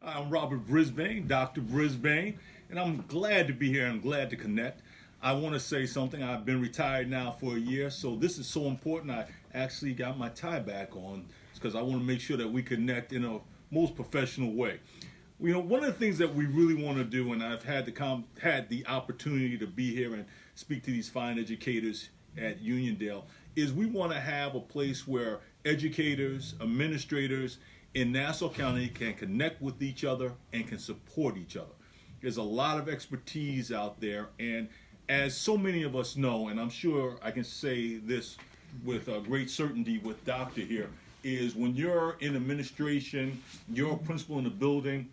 I'm Robert Brisbane, Dr. Brisbane, and I'm glad to be here. I'm glad to connect. I want to say something. I've been retired now for a year, so this is so important. I actually got my tie back on because I want to make sure that we connect in a most professional way. One of the things that we really want to do, and I've had the opportunity to be here and speak to these fine educators at Uniondale, is we want to have a place where educators, administrators in Nassau County can connect with each other and can support each other. There's a lot of expertise out there, and as so many of us know, and I'm sure I can say this with great certainty with Doctor here, is when you're in administration, you're a principal in a building,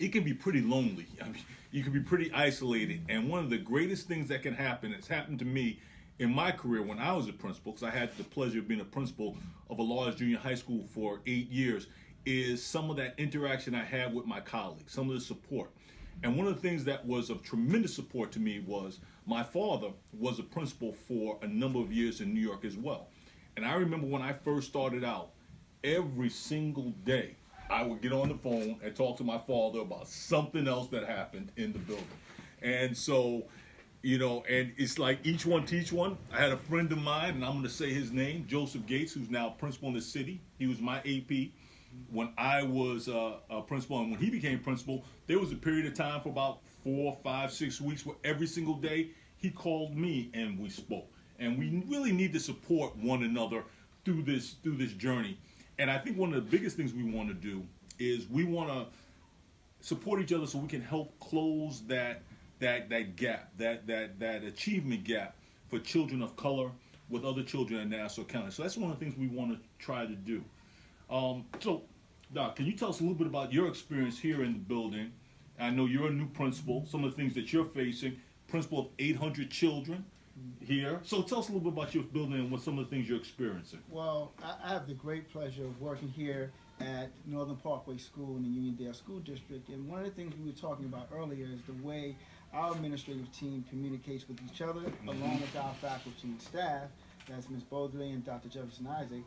it can be pretty lonely. I mean, you can be pretty isolated. And one of the greatest things that can happen, it's happened to me in my career when I was a principal, because I had the pleasure of being a principal of a large junior high school for 8 years, is some of that interaction I had with my colleagues, some of the support. And one of the things that was of tremendous support to me was my father was a principal for a number of years in New York as well. And I remember when I first started out, every single day I would get on the phone and talk to my father about something else that happened in the building. And so, and it's like each one teach one. I had a friend of mine, and I'm going to say his name, Joseph Gates, who's now principal in the city. He was my AP when I was a principal, and when he became principal, there was a period of time for about 4, 5, 6 weeks where every single day he called me and we spoke. And we really need to support one another through this journey. And I think one of the biggest things we want to do is we want to support each other so we can help close that gap, that achievement gap for children of color with other children in Nassau County. So that's one of the things we want to try to do. So, Doc, can you tell us a little bit about your experience here in the building? I know you're a new principal, some of the things that you're facing, principal of 800 children here. So tell us a little bit about your building and what some of the things you're experiencing. Well, I have the great pleasure of working here at Northern Parkway School in the Uniondale School District. And one of the things we were talking about earlier is the way our administrative team communicates with each other, along with our faculty and staff. That's Ms. Baudry and Dr. Jefferson Isaac,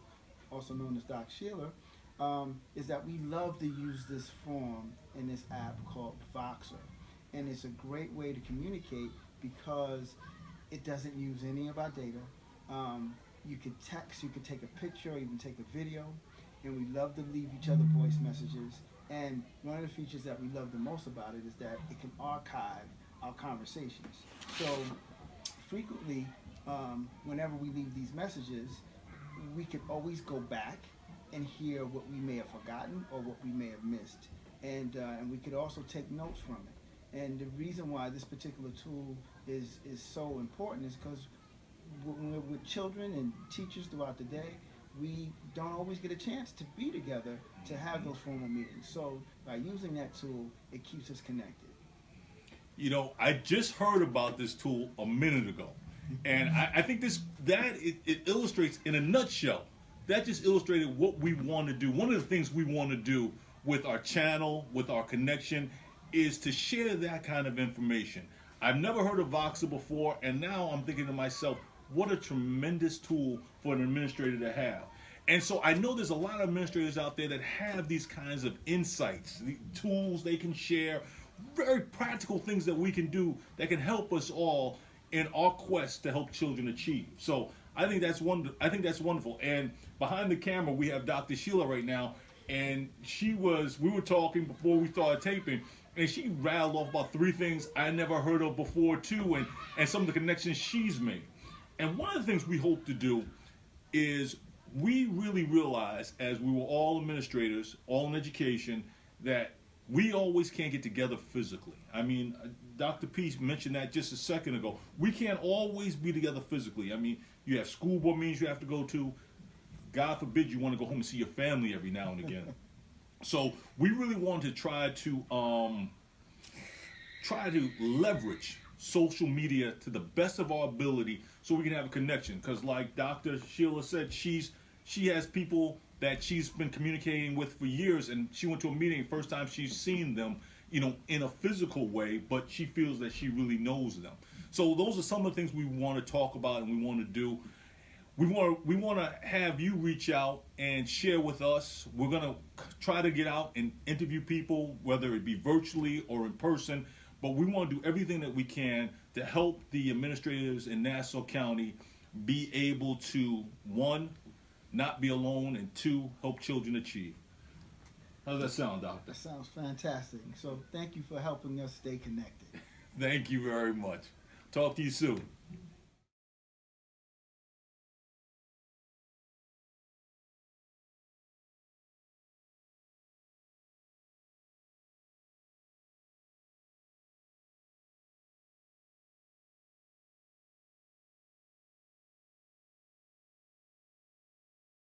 also known as Doc Sheila, is that we love to use this form in this app called Voxer. And it's a great way to communicate because it doesn't use any of our data. You could text, you could take a picture, or even take a video, and we love to leave each other voice messages. And one of the features that we love the most about it is that it can archive our conversations. So frequently, whenever we leave these messages, we can always go back and hear what we may have forgotten or what we may have missed. And we could also take notes from it. And the reason why this particular tool is so important is because when we're with children and teachers throughout the day, we don't always get a chance to be together to have those formal meetings. So by using that tool, it keeps us connected. I just heard about this tool a minute ago, and I think it illustrates in a nutshell. That just illustrated what we want to do. One of the things we want to do with our channel, with our connection, is to share that kind of information. I've never heard of Voxer before, and now I'm thinking to myself, what a tremendous tool for an administrator to have. And so I know there's a lot of administrators out there that have these kinds of insights, the tools they can share, very practical things that we can do that can help us all in our quest to help children achieve. So I think that's wonderful. And behind the camera, we have Dr. Sheila right now, and we were talking before we started taping, and she rattled off about 3 things I never heard of before too, and some of the connections she's made. And one of the things we hope to do is we really realize, as we were all administrators, all in education, that we always can't get together physically. I mean, Dr. Peace mentioned that just a second ago. We can't always be together physically. I mean, you have school board meetings you have to go to. God forbid you want to go home and see your family every now and again. So we really want to try to leverage social media to the best of our ability so we can have a connection. Because like Dr. Sheila said, she has people that she's been communicating with for years, and she went to a meeting, first time she's seen them, in a physical way, but she feels that she really knows them. So those are some of the things we want to talk about and we want to do. we want to have you reach out and share with us. We're going to try to get out and interview people, whether it be virtually or in person. But we want to do everything that we can to help the administrators in Nassau County be able to, one, not be alone, and two, help children achieve. How does that sound, Doctor? That sounds fantastic. So thank you for helping us stay connected. Thank you very much. Talk to you soon.